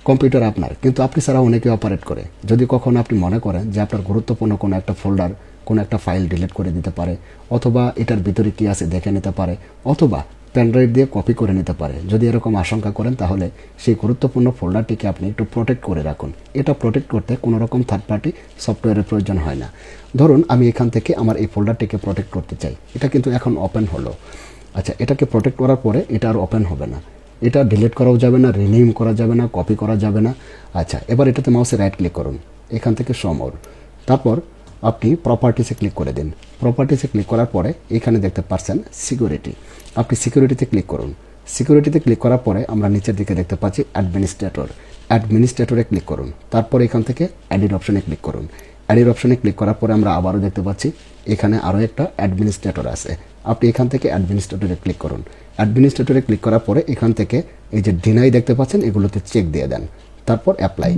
Computer আপনার, কিন্তু আপনি ছাড়া অনেকে অপারেট করে। যদি কখনো আপনি মনে করেন যে আপনার গুরুত্বপূর্ণ কোনো একটা ফোল্ডার, কোনো একটা ফাইল ডিলিট করে দিতে পারে, অথবা এটার ভিতরে কী আছে দেখে নিতে পারে, অথবা পেনড্রাইভ দিয়ে কপি করে নিতে পারে, যদি এরকম আশঙ্কা করেন তাহলে সেই গুরুত্বপূর্ণ ফোল্ডারটিকে আপনি একটু প্রোটেক্ট করে রাখুন। এটা প্রোটেক্ট করতে কোনো রকম থার্ড পার্টি সফটওয়্যারের প্রয়োজন হয় না। ধরুন আমি এখান থেকে আমার এই ফোল্ডারটিকে প্রোটেক্ট করতে চাই, এটা কিন্তু এখন ওপেন হলো। আচ্ছা, এটাকে প্রোটেক্ট করার পরে এটা আর ওপেন হবে না, এটা ডিলিট করাও যাবে না, রিনেম করা যাবে না, কপি করা যাবে না। আচ্ছা, এবার এটাতে মাউসে রাইট ক্লিক করুন, এখান থেকে শো মোর, তারপর আপনি প্রপার্টিসে ক্লিক করে দিন। প্রপার্টিসে ক্লিক করার পরে এখানে দেখতে পাচ্ছেন সিকিউরিটি, আপনি সিকিউরিটিতে ক্লিক করুন। সিকিউরিটিতে ক্লিক করার পরে আমরা নিচের দিকে দেখতে পাচ্ছি অ্যাডমিনিস্ট্রেটর, অ্যাডমিনিস্ট্রেটরে ক্লিক করুন। তারপর এখান থেকে এডিট অপশনে ক্লিক করুন। এডিট অপশনে ক্লিক করার পরে আমরা আবারও দেখতে পাচ্ছি এখানে আরও একটা অ্যাডমিনিস্ট্রেটর আছে, আপনি এখান থেকে অ্যাডমিনিস্ট্রেটরে ক্লিক করুন। অ্যাডমিনিস্ট্রেটরে ক্লিক করার পরে এখান থেকে এই যে ডিনাই দেখতে পাচ্ছেন, এগুলোতে চেক দিয়ে দেন, তারপর অ্যাপ্লাই,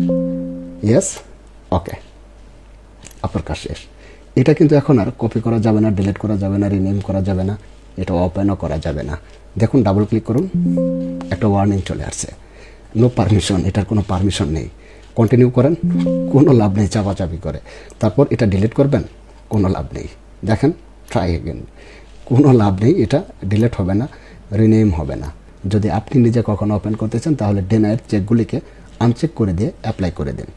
ইয়েস, ওকে, আপনার কাজ শেষ। এটা কিন্তু এখন আর কপি করা যাবে না, ডিলিট করা যাবে না, রিনেম করা যাবে না, এটা ওপেনও করা যাবে না। দেখুন ডাবল ক্লিক করুন, একটা ওয়ার্নিং চলে আসছে, নো পারমিশন, এটার কোনো পারমিশন নেই। কন্টিনিউ করেন, কোনো লাভ নেই চাপাচাপি করে। তারপর এটা ডিলিট করবেন, কোনো লাভ নেই। দেখেন, ট্রাই এগেন, কোনো লাভ নেই, এটা ডিলিট হবে না, রিনেম হবে না। যদি আপনি নিজে কখনো ওপেন করতে চান তাহলে ডিনাইয়ের চেকগুলিকে আনচেক করে দিয়ে অ্যাপ্লাই করে দিন।